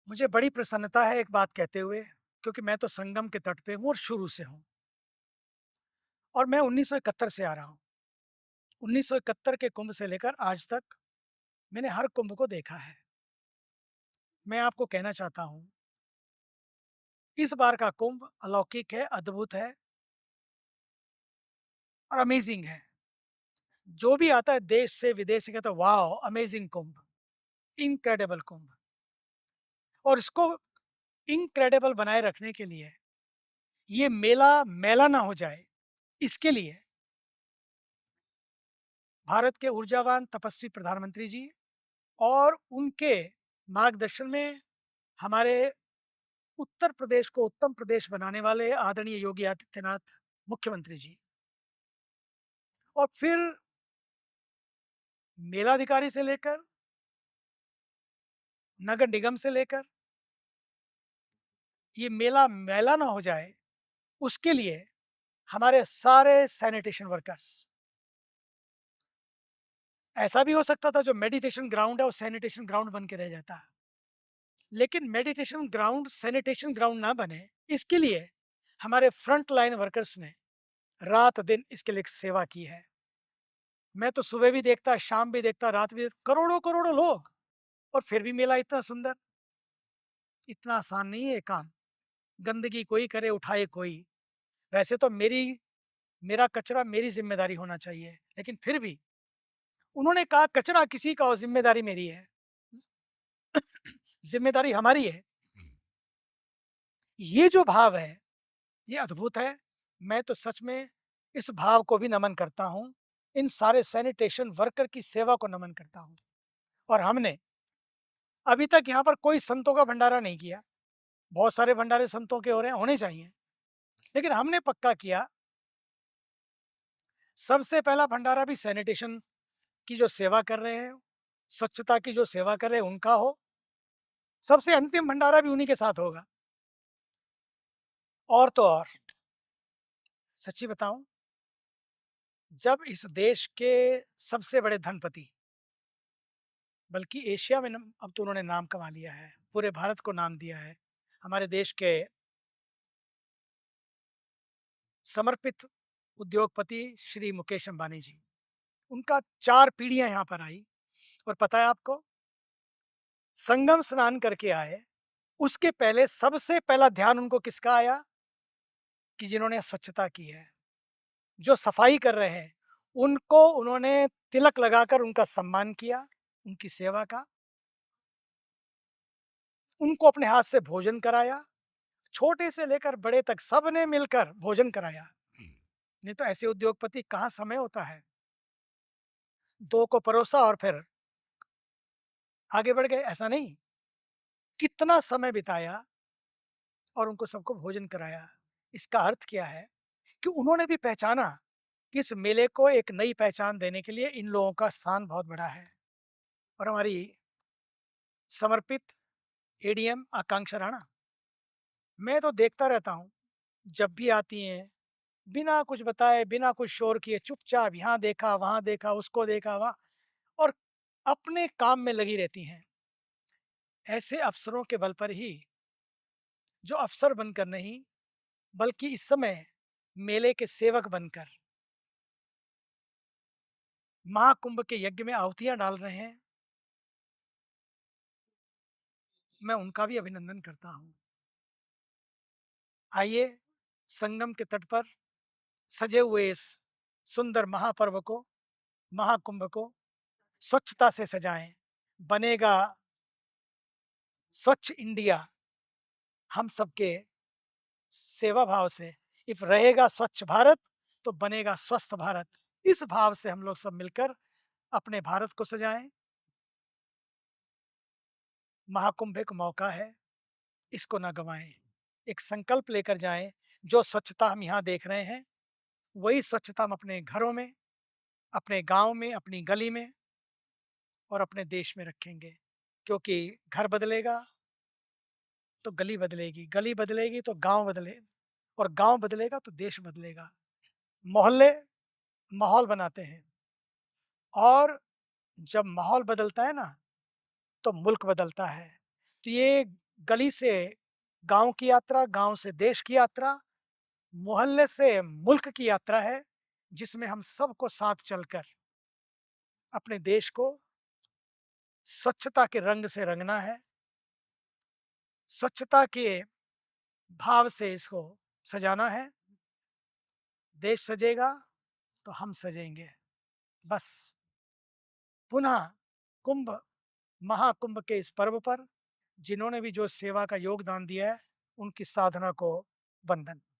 मुझे बड़ी प्रसन्नता है एक बात कहते हुए, क्योंकि मैं तो संगम के तट पे हूँ और शुरू से हूँ और मैं 1971 से आ रहा हूँ। 1971 के कुंभ से लेकर आज तक मैंने हर कुंभ को देखा है। मैं आपको कहना चाहता हूँ, इस बार का कुंभ अलौकिक है, अद्भुत है और अमेज़िंग है। जो भी आता है देश से, विदेश से कहता है, "वॉव! अमेज़िंग कुंभ, इनक्रेडिबल कुंभ।" और इसको इनक्रेडिबल बनाए रखने के लिए, ये मेला मैला ना हो जाए, इसके लिए भारत के ऊर्जावान तपस्वी प्रधानमंत्री जी और उनके मार्गदर्शन में हमारे उत्तर प्रदेश को उत्तम प्रदेश बनाने वाले आदरणीय योगी आदित्यनाथ मुख्यमंत्री जी और फिर मेलाधिकारी से लेकर नगर निगम से लेकर ये मेला मैला ना हो जाए, उसके लिए हमारे सारे सैनिटेशन वर्कर्स, ऐसा भी हो सकता था जो मेडिटेशन ग्राउंड है वो सैनिटेशन ग्राउंड बन के रह जाता, लेकिन मेडिटेशन ग्राउंड सैनिटेशन ग्राउंड ना बने, इसके लिए हमारे फ्रंट लाइन वर्कर्स ने रात दिन इसके लिए सेवा की है। मैं तो सुबह भी देखता, शाम भी देखता, रात भी देखता, करोड़ों करोड़ों लोग, और फिर भी मेला इतना सुंदर। इतना आसान नहीं है ये काम। गंदगी कोई करे, उठाए कोई। वैसे तो मेरा कचरा मेरी जिम्मेदारी होना चाहिए, लेकिन फिर भी उन्होंने कहा कचरा किसी का और जिम्मेदारी मेरी है। जिम्मेदारी हमारी है। ये जो भाव है, ये अद्भुत है। मैं तो सच में इस भाव को भी नमन करता हूँ। इन सारे सैनिटेशन वर्कर की सेवा को नमन करता हूँ। और हमने अभी तक यहाँ पर कोई संतों का भंडारा नहीं किया। बहुत सारे भंडारे संतों के हो रहे हैं, होने चाहिए। लेकिन हमने पक्का किया, सबसे पहला भंडारा भी सैनिटेशन की जो सेवा कर रहे हैं, स्वच्छता की जो सेवा कर रहे हैं उनका हो। सबसे अंतिम भंडारा भी उन्हीं के साथ होगा। और तो और, सच्ची बताऊं, जब इस देश के सबसे बड़े धनपति, बल्कि एशिया में अब तो उन्होंने नाम कमा लिया है, पूरे भारत को नाम दिया है, हमारे देश के समर्पित उद्योगपति श्री मुकेश अंबानी जी, उनका 4 पीढ़ियां यहाँ पर आई। और पता है आपको, संगम स्नान करके आए, उसके पहले सबसे पहला ध्यान उनको किसका आया? कि जिन्होंने स्वच्छता की है, जो सफाई कर रहे हैं, उनको उन्होंने तिलक लगाकर उनका सम्मान किया, उनकी सेवा का, उनको अपने हाथ से भोजन कराया, छोटे से लेकर बड़े तक सबने मिलकर भोजन कराया। नहीं तो ऐसे उद्योगपति कहाँ समय होता है? 2 को परोसा और फिर आगे बढ़ गए, ऐसा नहीं। कितना समय बिताया और उनको सबको भोजन कराया। इसका अर्थ क्या है? कि उन्होंने भी पहचाना कि इस मेले को एक नई पहचान देने के लिए इन लोगों का स्थान बहुत बड़ा है। और हमारी समर्पित एडीएम आकांक्षा राणा, मैं तो देखता रहता हूँ, जब भी आती हैं, बिना कुछ बताए, बिना कुछ शोर किए, चुपचाप यहाँ देखा, वहाँ देखा, उसको देखा, वहाँ, और अपने काम में लगी रहती हैं। ऐसे अफ़सरों के बल पर ही, जो अफ़सर बनकर नहीं, बल्कि इस समय मेले के सेवक बनकर महाकुंभ के यज्ञ में आहुतियाँ डाल रहे हैं, मैं उनका भी अभिनंदन करता हूँ। आइए, संगम के तट पर सजे हुए इस सुंदर महापर्व को, महाकुंभ को स्वच्छता से सजाएं। बनेगा स्वच्छ इंडिया हम सबके सेवा भाव से। इफ रहेगा स्वच्छ भारत तो बनेगा स्वस्थ भारत। इस भाव से हम लोग सब मिलकर अपने भारत को सजाएं। महाकुंभ एक मौका है, इसको ना गंवाएं। एक संकल्प लेकर जाएं, जो स्वच्छता हम यहाँ देख रहे हैं, वही स्वच्छता हम अपने घरों में, अपने गांव में, अपनी गली में और अपने देश में रखेंगे। क्योंकि घर बदलेगा तो गली बदलेगी तो गांव बदले, और गांव बदलेगा तो देश बदलेगा। मोहल्ले माहौल बनाते हैं, और जब माहौल बदलता है ना, तो मुल्क बदलता है। तो ये गली से गांव की यात्रा, गांव से देश की यात्रा, मोहल्ले से मुल्क की यात्रा है, जिसमें हम सबको साथ चलकर अपने देश को स्वच्छता के रंग से रंगना है, स्वच्छता के भाव से इसको सजाना है। देश सजेगा तो हम सजेंगे। बस पुनः कुंभ महाकुंभ के इस पर्व पर जिन्होंने भी जो सेवा का योगदान दिया है, उनकी साधना को वंदन।